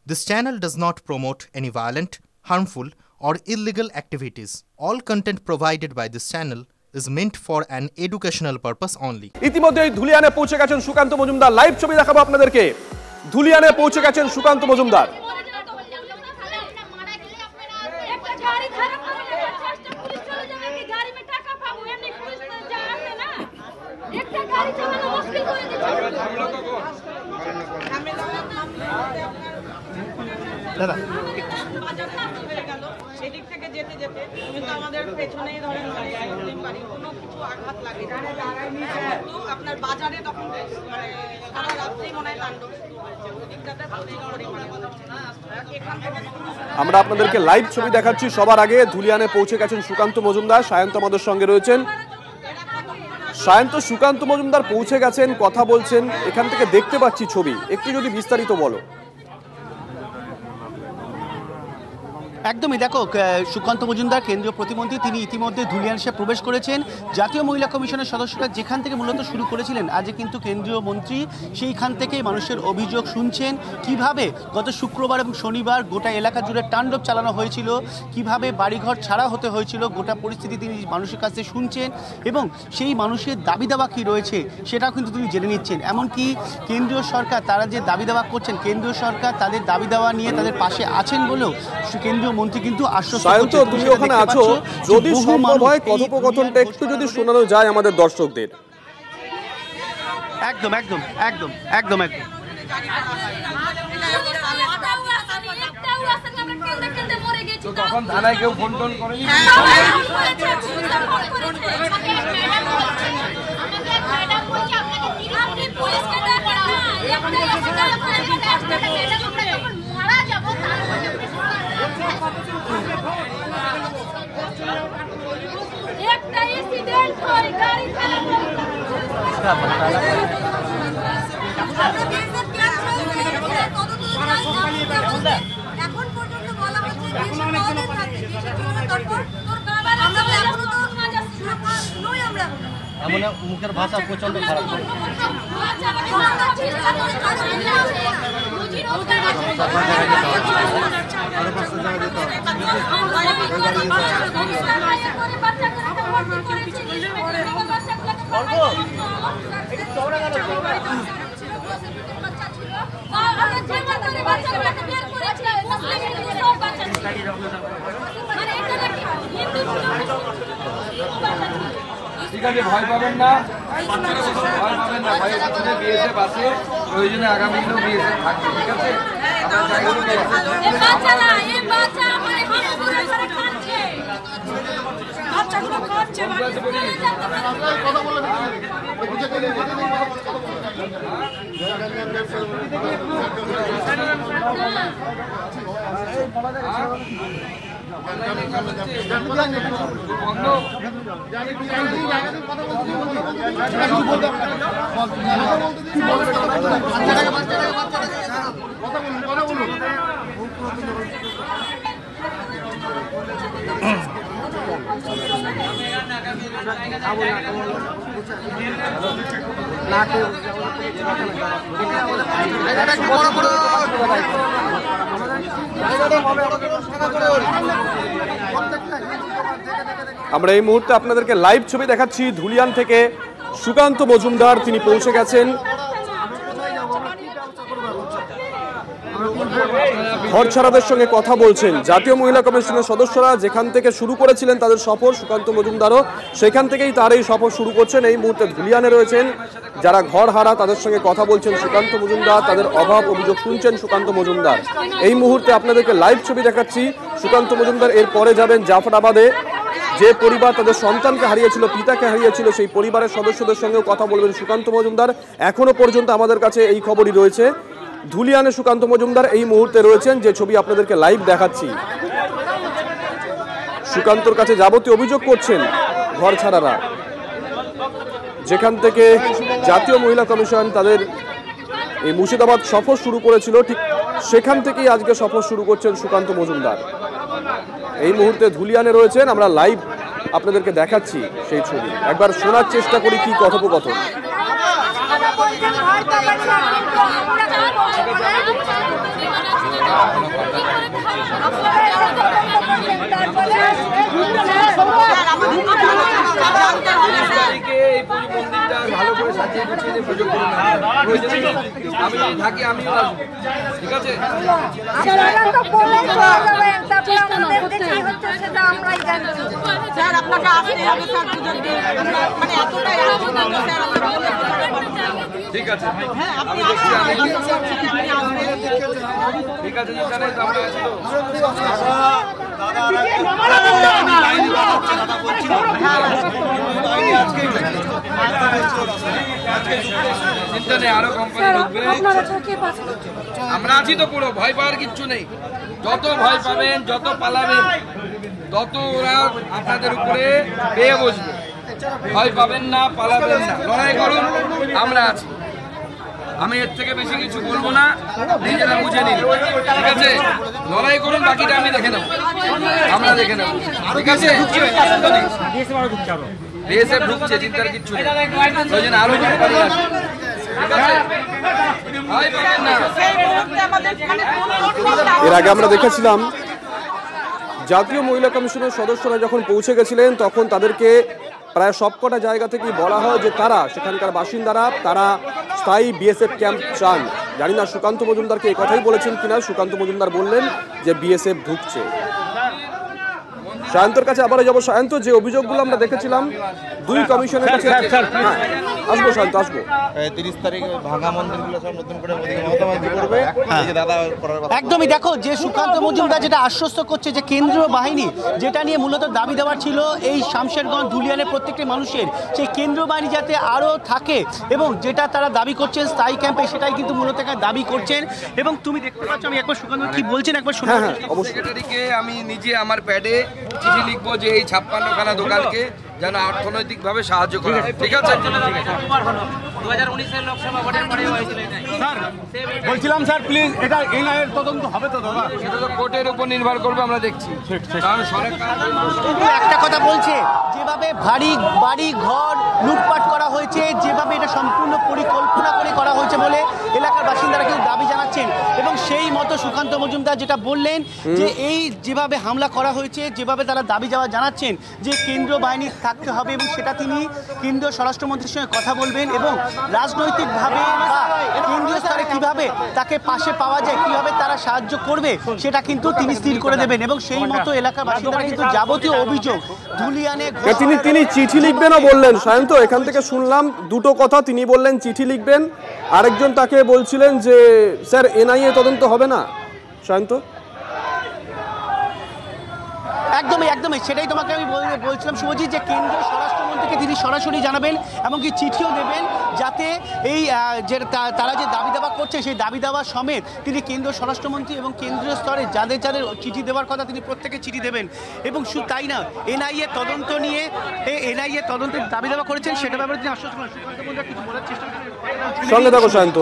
This channel does not promote any violent, harmful, or illegal activities. All content provided by this channel is meant for an educational purpose only. ইতিমধ্যেই ধুলিয়ানে পৌঁছে গেছেন Sukanta Majumdar. Live ছবি দেখাবো আপনাদেরকে। ধুলিয়ানে পৌঁছে গেছেন সুকান্ত মজুমদার। দাদা সেদিক থেকে যেতে যেতে কিন্তু আমাদের পেছনেই ধরেন বাড়ি কোনো কিছু আঘাত লাগে কিন্তু আপনার বাজারে তখন মানে সারা রাত্রি মনে হয় তাণ্ডব শুরু হয়েছে ওই দিকটাতে আমরা আপনাদেরকে লাইভ ছবি দেখাচ্ছি। সবার আগে ধুলিয়ানে পৌঁছে গেছেন সুকান্ত মজুমদার। সায়ন্ত আমাদের সঙ্গে রয়েছেন। সায়ন্ত, সুকান্ত মজুমদার পৌঁছে গেছেন, কথা বলছেন, এখান থেকে দেখতে পাচ্ছি ছবি, একটু যদি বিস্তারিত বলো। একদমই, দেখো সুকান্ত মজুমদার কেন্দ্রীয় প্রতিমন্ত্রী, তিনি ইতিমধ্যে ধুলিয়ান এসে প্রবেশ করেছেন। জাতীয় মহিলা কমিশনের সদস্যরা যেখান থেকে মূলত শুরু করেছিলেন, আজ কিন্তু কেন্দ্রীয় মন্ত্রী সেইখান থেকেই মানুষের অভিযোগ শুনছেন, কিভাবে গত শুক্রবার এবং শনিবার গোটা এলাকা জুড়ে তাণ্ডব চালানো হয়েছিল, কিভাবে বাড়িঘর ছাড়া হতে হয়েছিল, গোটা পরিস্থিতি তিনি মানুষের কাছে শুনছেন এবং সেই মানুষের দাবি দাওয়া কী রয়েছে সেটাও কিন্তু তিনি জেনে নিচ্ছেন। এমনকি কেন্দ্রীয় সরকার তারা যে দাবি দাওয়া করছেন, কেন্দ্রীয় সরকার তাদের দাবি দাওয়া নিয়ে তাদের পাশে আছেন বলেও কেন্দ্রীয় মন্ত্রী কিন্তু আশ্বস্ত করছেন। তুমি ওখানে আছো, যদি সম্ভব হয় কথোপকথনটা একটু যদি শোনানো যায় আমাদের দর্শকদের। একদম একদম একদম একদম একদম তখন থানায় কেউ ফোন টোন করেনি। এখন পর্যন্ত বলা হচ্ছে এমন মুখের ভাষা প্রচন্ড খারাপ। ঠিক আছে, ভয় পাবেন না, ভয় পাবেন না। ভয় পাবেন না, বিএসএফ বাসে প্রয়োজনে আগামী দিনেও বিএসএফ থাকবে। ঠিক আছে, আমরা এই মুহূর্তে আপনাদেরকে লাইভ ছবি দেখাচ্ছি ধুলিয়ান থেকে। সুকান্ত মজুমদার তিনি পৌঁছে গেছেন। ঘর ছাড়াদের সঙ্গে কথা বলছেন। জাতীয় মহিলা কমিশনের সদস্যরা যেখান থেকে শুরু করেছিলেন তাদের সফর, সুকান্ত মজুমদারও সেখান থেকেই তার এই সফর শুরু করছেন। এই মুহূর্তে ধুলিয়ানে রয়েছেন যারা ঘর হারা, তাদের সঙ্গে কথা বলছেন সুকান্ত মজুমদার, তাদের অভাব অভিযোগ শুনছেন সুকান্ত মজুমদার। এই মুহূর্তে আপনাদেরকে লাইভ ছবি দেখাচ্ছি। সুকান্ত মজুমদার এর পরে যাবেন জাফরাবাদে, যে পরিবার তাদের সন্তানকে হারিয়েছিল, পিতাকে হারিয়েছিল, সেই পরিবারের সদস্যদের সঙ্গেও কথা বলবেন সুকান্ত মজুমদার। এখনো পর্যন্ত আমাদের কাছে এই খবরই রয়েছে। ধুলিয়ানে সুকান্ত মজুমদার এই মুহূর্তে রয়েছেন, যে ছবি আপনাদেরকে লাইভ দেখাচ্ছি। সুকান্তর কাছে যাবতীয় অভিযোগ করছেন ঘর ছাড়ারা, যেখান থেকে জাতীয় মহিলা কমিশন তাদের এই মুর্শিদাবাদ সফর শুরু করেছিল, ঠিক সেখান থেকেই আজকে সফর শুরু করছেন সুকান্ত মজুমদার। এই মুহূর্তে ধুলিয়ানে রয়েছেন, আমরা লাইভ আপনাদেরকে দেখাচ্ছি সেই ছবি। একবার শোনার চেষ্টা করি কি কথোপকথন। বলছেন ভয় পাবেন না, কিন্তু আমরা কি করবো ভালো করে সাজিয়ে গুছিয়ে পুজো করুন। আমি যদি থাকি আমিও আসবো, ঠিক আছে? স্যার আপনাকে আসতে হবে স্যার পুজোর দিন, মানে এতটাই ঠিক আছে, হ্যাঁ আপনি আমি দেখছি, আমি আসবেন। ঠিক আছে, এখানে তো আমরা আছি তো। চিন্তা নেই, আরো কোম্পানি ঢুকবে, আমরা আছি তো পুরো, ভয় পাওয়ার কিচ্ছু নেই। যত ভয় পাবেন, যত পালাবেন, তত ওরা আপনাদের উপরে পেয়ে বসবে। ভয় পাবেন না, পালাবেন না, লড়াই করুন, আমরা আছি। আমি এর থেকে বেশি কিছু বলবো না, নিজেরা বুঝে নিন, ঠিক আছে? লড়াই করুন, বাকিটা আমি দেখে নেব, আমরা দেখে নেব, ঠিক আছে? বিএসএফ ঢুকছে, চিন্তার কিচ্ছু নেই, ওই জন্য আরো কোম্পানি আসবে, ঠিক আছে? ভয় পাবেন না। এর আগে আমরা দেখেছিলাম জাতীয় মহিলা কমিশনের সদস্যরা যখন পৌঁছে গেছিলেন তখন তাদেরকে প্রায় সবকটা জায়গা থেকেই বলা হয় যে তারা সেখানকার বাসিন্দারা তারা স্থায়ী বিএসএফ ক্যাম্প চান। জানি না সুকান্ত মজুমদারকে এই কথাই বলেছেন কিনা। সুকান্ত মজুমদার বললেন যে বিএসএফ ঢুকছে। সায়ন্তর কাছে আবার যাবো। সায়ন্ত, যে অভিযোগগুলো আমরা দেখেছিলাম দুই কমিশনের কাছে, আসবো সায়ন্ত, আসবো। 30 তারিখে ভাঙা মন্দিরগুলো সব নতুন করে মতামত করবে, এই যে দাদা করার কথা। একদমই, দেখো যে সুকান্ত মজুমদার যেটা আশ্বস্ত করছে যে কেন্দ্রীয় বাহিনী যেটা নিয়ে মূলত দাবি দেওয়ার ছিল এই শামশেরগঞ্জ ধুলিয়ানের প্রত্যেকটি মানুষের, সেই কেন্দ্রীয় বাহিনী যাতে আরও থাকে এবং যেটা তারা দাবি করছেন স্থায়ী ক্যাম্পে, সেটাই কিন্তু মূলত দাবি করছেন। এবং তুমি দেখতে পাচ্ছ, আমি একবার সুকান্ত কি বলছেন একবার শুনে। সেক্রেটারিকে আমি নিজে আমার প্যাডে চিঠি লিখবো যে এই 56খানা দোকানকে যেন অর্থনৈতিকভাবে সাহায্য করা হয়, ঠিক আছে? 2019 এর লোকসভা ভোটের পরে হয়েছিল এটাই। স্যার বলছিলাম, স্যার প্লিজ এটা এনআইএর তদন্ত হবে তো দাদা? সেটা তো কোর্টের উপর নির্ভর করবে, আমরা দেখছি। কারণ সরকার একটা কথা বলছে, যেভাবে বাড়ি ঘর লুটপাট করা হয়েছে, যেভাবে এটা সম্পূর্ণ পরিকল্পনা করে করা হয়েছে বলে এলাকার বাসিন্দারা কিন্তু দাবি জানাচ্ছেন। এবং সেই মতো সুকান্ত মজুমদার যেটা বললেন যে এই যেভাবে হামলা করা হয়েছে, যেভাবে তারা দাবি জানাচ্ছেন যে কেন্দ্রীয় বাহিনী থাকতে হবে এবং সেটা তিনি কেন্দ্রীয় স্বরাষ্ট্রমন্ত্রীর সঙ্গে কথা বলবেন এবং রাজনৈতিকভাবে বা কেন্দ্রীয় স্তরে কিভাবে তাকে পাশে পাওয়া যায়, কিভাবে তারা সাহায্য করবে, সেটা কিন্তু তিনি স্থির করে দেবেন। এবং সেই মতো এলাকার বাসিন্দারা কিন্তু যাবতীয় অভিযোগ ধুলিয়ানে তিনি চিঠি লিখবেনও বললেন। সায়ন্ত, এখান থেকে শুনলাম দুটো কথা। তিনি বললেন চিঠি লিখবেন, আরেকজন তাকে বলছিলেন যে স্যার এনআইএ তদন্ত হবে না। সায়ন্ত, একদমই সেটাই তোমাকে আমি বলছিলাম শুভজিৎ, যে কেন্দ্রীয় স্বরাষ্ট্রমন্ত্রীকে তিনি সরাসরি জানাবেন, এমনকি চিঠিও দেবেন, যাতে এই যে তারা যে দাবি দাবা করছে সেই দাবি দাবা সমেত তিনি কেন্দ্রীয় স্বরাষ্ট্রমন্ত্রী এবং কেন্দ্রীয় স্তরে যাদের চিঠি দেওয়ার কথা তিনি প্রত্যেকে চিঠি দেবেন। এবং শুধু তাই না, এনআইএ তদন্ত নিয়ে এনআইএ তদন্তের দাবি দাবা করেছেন, সেটা ব্যাপারে তিনি আশ্বস্ত করেন। সুকান্ত মজুমদার কিছু বলার চেষ্টা করেন, সঙ্গে থাকো সায়ন্ত।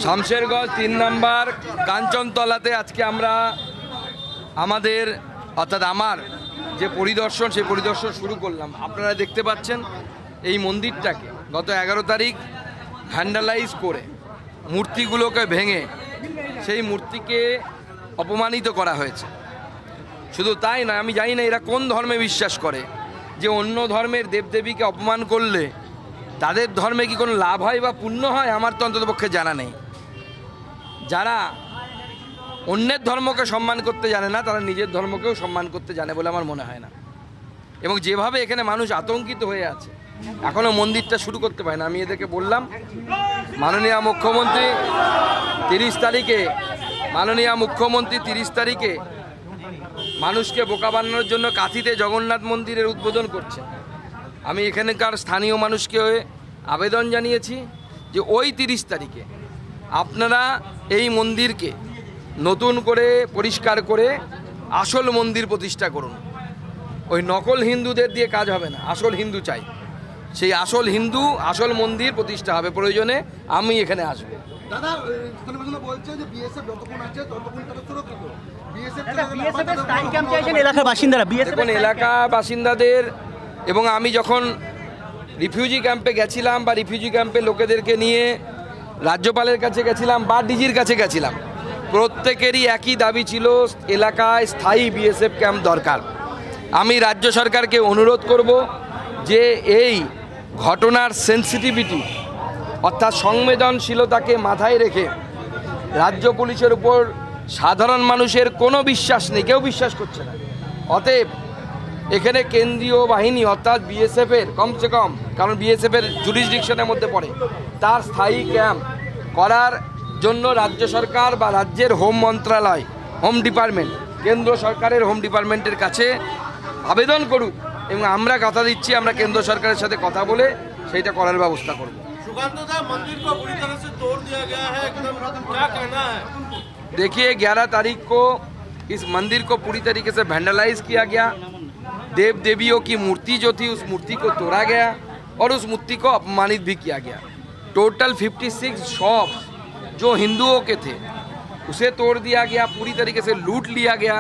শামশেরগঞ্জ 3 নম্বর কাঞ্চনতলাতে আজকে আমরা আমাদের আমার যে পরিদর্শন, সেই পরিদর্শন শুরু করলাম। আপনারা দেখতে পাচ্ছেন এই মন্দিরটাকে গত 11 তারিখ ভ্যান্ডালাইজ করে মূর্তিগুলোকে ভেঙে সেই মূর্তিকে অপমানিত করা হয়েছে। শুধু তাই নয়, আমি জানি না এরা কোন ধর্মে বিশ্বাস করে যে অন্য ধর্মের দেবদেবীকে অপমান করলে তাদের ধর্মে কি কোনো লাভ হয় বা পুণ্য হয়, আমার তো অন্ততপক্ষে জানা নেই। যারা অন্যের ধর্মকে সম্মান করতে জানে না, তারা নিজের ধর্মকেও সম্মান করতে জানে বলে আমার মনে হয় না। এবং যেভাবে এখানে মানুষ আতঙ্কিত হয়ে আছে, এখনও মন্দিরটা শুরু করতে পারে না। আমি এদেরকে বললাম, মাননীয় মুখ্যমন্ত্রী 30 তারিখে মানুষকে বোকা বানানোর জন্য কাঁথিতে জগন্নাথ মন্দিরের উদ্বোধন করছে। আমি এখানকার স্থানীয় মানুষকে আবেদন জানিয়েছি যে ওই 30 তারিখে আপনারা এই মন্দিরকে নতুন করে পরিষ্কার করে আসল মন্দির প্রতিষ্ঠা করুন। ওই নকল হিন্দুদের দিয়ে কাজ হবে না, আসল হিন্দু চাই। সেই আসল মন্দির প্রতিষ্ঠা হবে। প্রয়োজনে আমি এখানে আসবো। এলাকার বাসিন্দারা দেখুন এলাকা বাসিন্দাদের এবং আমি যখন রিফিউজি ক্যাম্পে গেছিলাম বা রিফিউজি ক্যাম্পে লোকেদেরকে নিয়ে রাজ্যপালের কাছে গেছিলাম বা ডিজির কাছে গেছিলাম, প্রত্যেকেরই একই দাবি ছিল এলাকায় স্থায়ী বিএসএফ ক্যাম্প দরকার। আমি রাজ্য সরকারকে অনুরোধ করব যে এই ঘটনার সেন্সিটিভিটি অর্থাৎ সংবেদনশীলতাকে মাথায় রেখে রাজ্য পুলিশের উপর সাধারণ মানুষের কোনো বিশ্বাস নেই, কেউ বিশ্বাস করছে না। অতএব এখানে কেন্দ্রীয় বাহিনী অর্থাৎ বিএসএফের কমসে কম, কারণ বিএসএফের জুরিসডিকশনের মধ্যে পড়ে, তার স্থায়ী ক্যাম্প করার জন্য রাজ্য সরকার বা রাজ্যের হোম মন্ত্রণালয়, হোম ডিপার্টমেন্ট, কেন্দ্র সরকারের হোম ডিপার্টমেন্টের কাছে আবেদন করুক এবং আমরা কথা দিচ্ছি আমরা কেন্দ্র সরকারের সাথে কথা বলে সেইটা করার ব্যবস্থা করব। देखिए 11 तारीख को इस मंदिर को पूरी तरीके से वैंडलाइज किया गया, देव देवियों की मूर्ति जो थी उस मूर्ति को तोड़ा गया और उस मूर्ति को अपमानित भी किया गया। टोटल 56 शॉप जो हिंदुओं के थे उसे तोड़ दिया गया, पूरी तरीके से लूट लिया गया।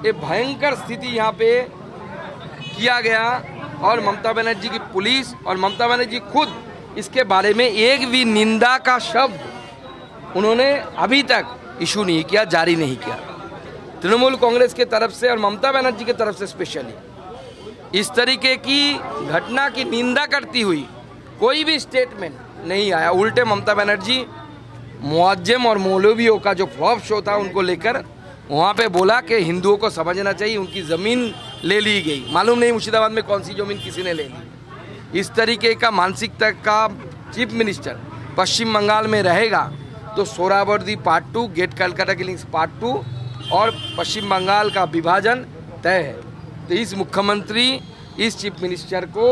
ये भयंकर स्थिति यहाँ पे किया गया और ममता बनर्जी की पुलिस और ममता बनर्जी खुद इसके बारे में एक भी निंदा का शब्द उन्होंने अभी तक इशू नहीं किया, जारी नहीं किया। तृणमूल कांग्रेस के तरफ से और ममता बनर्जी की तरफ से स्पेशली इस तरीके की घटना की निंदा करती हुई कोई भी स्टेटमेंट नहीं आया। उल्टे ममता बनर्जी मुअज्जिम और मौलवियों का जो फ्लॉप शो था उनको लेकर वहाँ पे बोला कि हिंदुओं को समझना चाहिए उनकी ज़मीन ले ली गई। मालूम नहीं मुर्शिदाबाद में कौन सी ज़मीन किसी ने ले ली। इस तरीके का मानसिकता का चीफ मिनिस्टर पश्चिम बंगाल में रहेगा तो सोहरावर्दी पार्ट 2, गेट कलकत्ता की लिंक्स पार्ट 2 और पश्चिम बंगाल का विभाजन तय है। तो इस मुख्यमंत्री इस चीफ मिनिस्टर को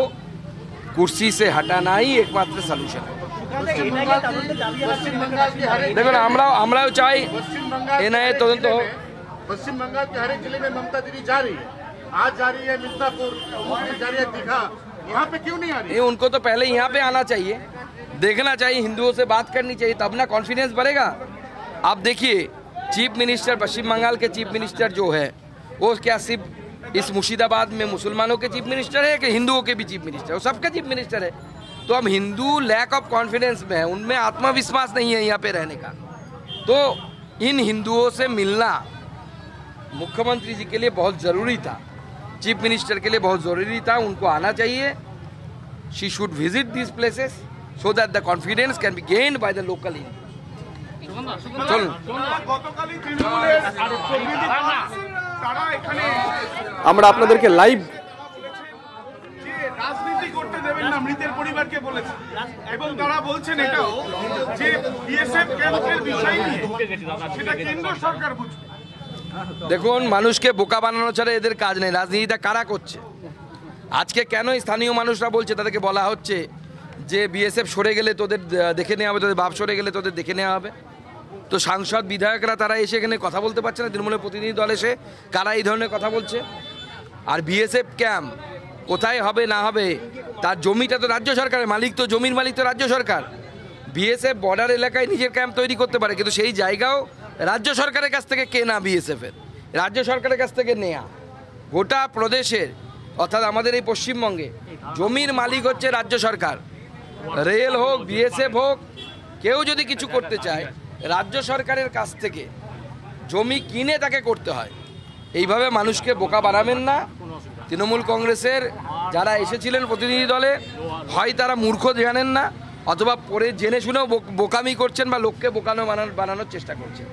कुर्सी से हटाना ही एकमात्र सलूशन है। देखो ना আমরাও চাই এনআইএ তদন্ত। पश्चिम बंगाल के हर एक जिले में ममता दीदी जा रही है, आज जा रही है मिर्जापुर, जा रही है दीघा, यहाँ पे क्यों नहीं आ रही? उनको तो पहले यहाँ पे आना चाहिए, देखना चाहिए, हिंदुओं से बात करनी चाहिए, तब ना कॉन्फिडेंस बढ़ेगा। आप देखिए चीफ मिनिस्टर पश्चिम बंगाल के चीफ मिनिस्टर जो है वो क्या सिर्फ इस मुर्शिदाबाद में मुसलमानों के चीफ मिनिस्टर है कि हिंदुओं के भी चीफ मिनिस्टर है? वो सबका चीफ मिनिस्टर है। तो अब हिंदू लैक ऑफ कॉन्फिडेंस में है, उनमें आत्मविश्वास नहीं है यहाँ पे रहने का। तो इन हिंदुओं से मिलना मुख्यमंत्री जी के लिए बहुत ज़रूरी था, चीफ मिनिस्टर के लिए बहुत ज़रूरी था, उनको आना चाहिए। She should visit this places so that the confidence can be gained by the local Hindu. আমরা আপনাদেরকে লাইভ রাজনীতি করতে দেবেন না মৃতের পরিবারকে বলেছে এবং তারা বলছেন এটাও যে বিএসএফ ক্যাম্পের বিষয় নিয়ে সেটা কেন্দ্র সরকার বুঝবে। দেখুন মানুষকে বোকা বানানো ছাড়া এদের কাজ নেই। রাজনীতিটা কারা করছে? আজকে কেন স্থানীয় মানুষরা বলছে, তাদেরকে বলা হচ্ছে যে বিএসএফ সরে গেলে তোদের দেখে নেওয়া হবে, তোদের বাপ সরে গেলে তোদের দেখে নেওয়া হবে। তো সাংসদ বিধায়করা তারা এসে এখানে কথা বলতে পারছে না, তৃণমূলের প্রতিনিধি দল এসে কারা এই ধরনের কথা বলছে? আর বিএসএফ ক্যাম্প কোথায় হবে না হবে তার জমিটা তো রাজ্য সরকারের, মালিক তো জমির মালিক তো রাজ্য সরকার। বিএসএফ বর্ডার এলাকায় নিজের ক্যাম্প তৈরি করতে পারে, কিন্তু সেই জায়গাও রাজ্য সরকারের কাছ থেকে কেনা, বিএসএফের রাজ্য সরকারের কাছ থেকে নেয়া। গোটা প্রদেশের অর্থাৎ আমাদের এই পশ্চিমবঙ্গে জমির মালিক হচ্ছে রাজ্য সরকার। রেল হোক বিএসএফ হোক, কেউ যদি কিছু করতে চায় রাজ্য সরকারের কাছ থেকে জমি কিনে তাকে করতে হয়। এইভাবে মানুষকে বোকা বানাবেন না। তৃণমূল কংগ্রেসের যারা এসেছিলেন প্রতিনিধি দলে, হয় তারা মূর্খ জানেন না অথবা পরে জেনে শুনেও বোকামি করছেন বা লোককে বোকানো বানানোর চেষ্টা করছেন।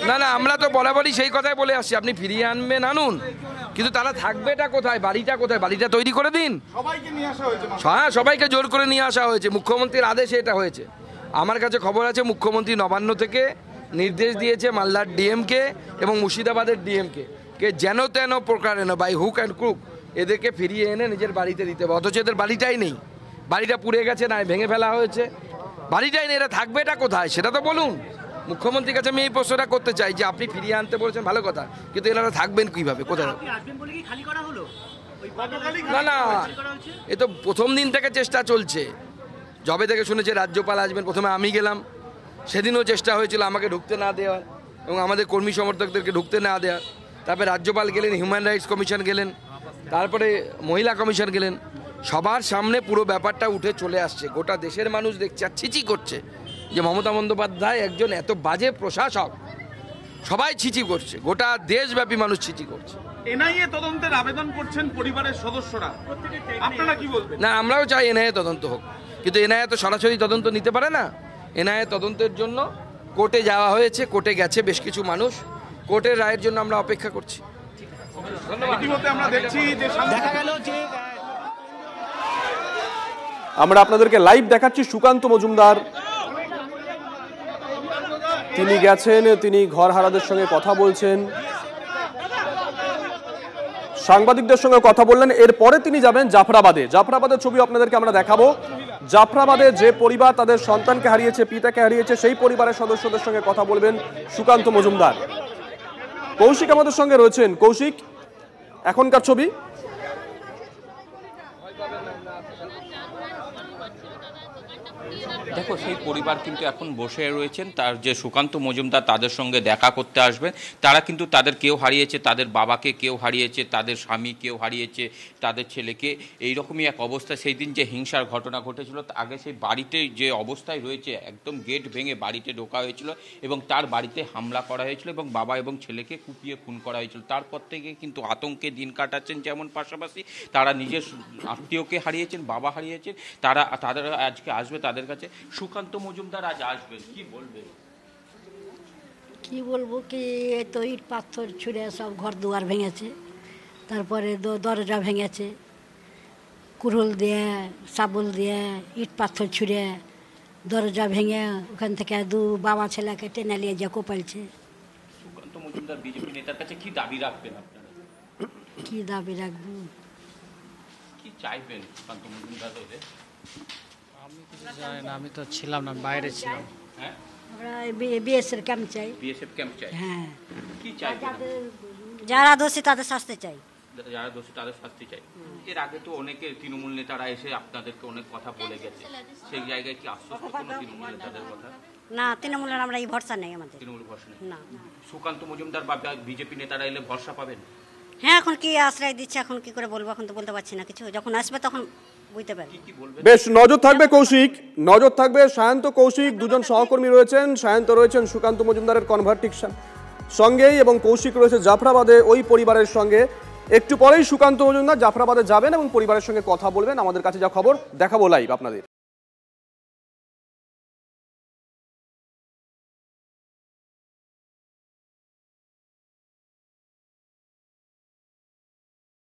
না না, আমরা তো বরাবরই সেই কথাই বলে আসছি, আপনি ফিরিয়ে আনবেন আনুন, কিন্তু তারা থাকবেটা কোথায়, বাড়িটা কোথায়? বাড়িটা তৈরি করে দিন। হ্যাঁ, সবাইকে জোর করে নিয়ে আসা হয়েছে, মুখ্যমন্ত্রীর আদেশে এটা হয়েছে। আমার কাছে খবর আছে মুখ্যমন্ত্রী নবান্ন থেকে নির্দেশ দিয়েছে মালদার ডিএমকে এবং মুর্শিদাবাদের ডিএমকে কে যেন তেন প্রকারে বাই হুক অ্যান্ড ক্রুক এদেরকে ফিরিয়ে এনে নিজের বাড়িতে দিতে হবে। অথচ এদের বাড়িটাই নেই, বাড়িটা পুড়ে গেছে, না ভেঙে ফেলা হয়েছে, বাড়িটাই নেই। এরা থাকবেটা কোথায় সেটা তো বলুন। মুখ্যমন্ত্রীর কাছে আমি এই প্রশ্নটা করতে চাই যে আপনি ফিরিয়ে আনতে বলেছেন ভালো কথা, কিন্তু এনারা থাকবেন কীভাবে, কোথায়? না না, এ তো প্রথম দিন থেকে চেষ্টা চলছে। যবে থেকে শুনেছে রাজ্যপাল আসবেন, প্রথমে আমি গেলাম, সেদিনও চেষ্টা হয়েছিল আমাকে ঢুকতে না দেওয়ার এবং আমাদের কর্মী সমর্থকদেরকে ঢুকতে না দেওয়ার। তারপরে রাজ্যপাল গেলেন, হিউম্যান রাইটস কমিশন গেলেন, তারপরে মহিলা কমিশন গেলেন, সবার সামনে পুরো ব্যাপারটা উঠে চলে আসছে। গোটা দেশের মানুষ দেখছে আর ছিচি করছে যে মমতা বন্দ্যোপাধ্যায় একজন এত বাজে প্রশাসক। সবাই ছিচি করছে, গোটা দেশব্যাপী মানুষ ছিচি করছে। এনআইএ তদন্তের আবেদন করছেন পরিবারের সদস্যরা, আপনারা কি বলবেন? না, আমরাও চাই এনআইএ তদন্ত হোক, কিন্তু এনআইএ তো সরাসরি তদন্ত নিতে পারে না। এনআইএ তদন্তের জন্য কোর্টে যাওয়া হয়েছে, কোর্টে গেছে বেশ কিছু মানুষ, কোর্টের রায়ের জন্য আমরা অপেক্ষা করছি। ইতিমধ্যে আমরা দেখছি যে দেখা গেল যে আমরা আপনাদেরকে লাইভ দেখাচ্ছি। সুকান্ত মজুমদার তিনি গেছেন, তিনি ঘর হারাদের সঙ্গে কথা বলছেন, সাংবাদিকদের সঙ্গে কথা বললেন। এরপরে তিনি যাবেন জাফরাবাদে। জাফরাবাদের ছবি আপনাদেরকে আমরা দেখাবো। জাফরাবাদে যে পরিবার তাদের সন্তানকে হারিয়েছে, পিতাকে হারিয়েছে, সেই পরিবারের সদস্যদের সঙ্গে কথা বলবেন সুকান্ত মজুমদার। কৌশিক আমাদের সঙ্গে রয়েছেন। কৌশিক, এখনকার ছবি। দেখো, সেই পরিবার কিন্তু এখন বসে রয়েছেন, তার যে সুকান্ত মজুমদার তাদের সঙ্গে দেখা করতে আসবেন। তারা কিন্তু তাদের কেউ হারিয়েছে, তাদের বাবাকে কেউ হারিয়েছে, তাদের স্বামী কেউ হারিয়েছে, তাদের ছেলেকে। এইরকমই এক অবস্থা। সেই দিন যে হিংসার ঘটনা ঘটেছিল, আগে সেই বাড়িতে যে অবস্থায় রয়েছে, একদম গেট ভেঙে বাড়িতে ঢোকা হয়েছিল এবং তার বাড়িতে হামলা করা হয়েছিল এবং বাবা এবং ছেলেকে কুপিয়ে খুন করা হয়েছিল। তারপর থেকে কিন্তু আতঙ্কে দিন কাটাচ্ছেন, যেমন পাশাপাশি তারা নিজের আত্মীয়কে হারিয়েছেন, বাবা হারিয়েছেন। তাদের আজকে আসবে তাদের কাছে। সুকান্ত মজুমদার আজ আসবেন, কি বলবেন? কি বলবো, কি তো ইট পাথর ছুঁড়ে সব ঘর দুয়ার ভেঙেছে, তারপরে দরজা ভেঙেছে, কুড়ুল দিয়ে, শাবল দিয়ে, ইট পাথর ছুঁড়ে দরজা ভেঙে ওখান থেকে বাবা ছেলেকে টেনে নিয়ে যে কোপালছে। সুকান্ত মজুমদার বিজেপি নেতার কাছে কি দাবি রাখবেন আপনারা? কি দাবি রাখবো, কি চাইবেন সুকান্ত মজুমদার? আমি কিছু জানি না, আমি তো ছিলাম না, বাইরে ছিলাম। হ্যাঁ, আমরা বিএসএফ ক্যাম্প চাই। বিএসএফ ক্যাম্প চাই। হ্যাঁ, কি চাইবেন? যারা দোষী তাদের শাস্তি চাই। যারা দোষী তাদের শাস্তি চাই। এর আগে তো অনেকে তৃণমূল নেতারা এসে আপনাদেরকে অনেক কথা বলে গেছে, সেই জায়গায় কি আশ্বস্ত কোনো তৃণমূল নেতাদের কথা? না, তৃণমূলের আমরা এই ভরসা নেই, আমাদের তৃণমূল ভরসা নেই। না। সুকান্ত মজুমদার বা বিজেপি নেতারা এলে ভরসা পাবেন? হ্যাঁ, এখন কি আশ্রয় দিচ্ছে, এখন কি করে বলবো, এখন তো বলতে পারছি না কিছু। যখন আসবে তখন বুঝতে পারবে। বেশ, নজর থাকবে কৌশিক, নজর থাকবে। সায়ন্ত, কৌশিক দুজন সহকর্মী রয়েছেন। সায়ন্ত রয়েছেন সুকান্ত মজুমদারের কনভার্টিক সঙ্গেই এবং কৌশিক রয়েছে জাফরাবাদে ওই পরিবারের সঙ্গে। একটু পরেই সুকান্ত মজুমদার জাফরাবাদে যাবেন এবং পরিবারের সঙ্গে কথা বলবেন। আমাদের কাছে যা খবর দেখাবো লাইভ আপনাদের।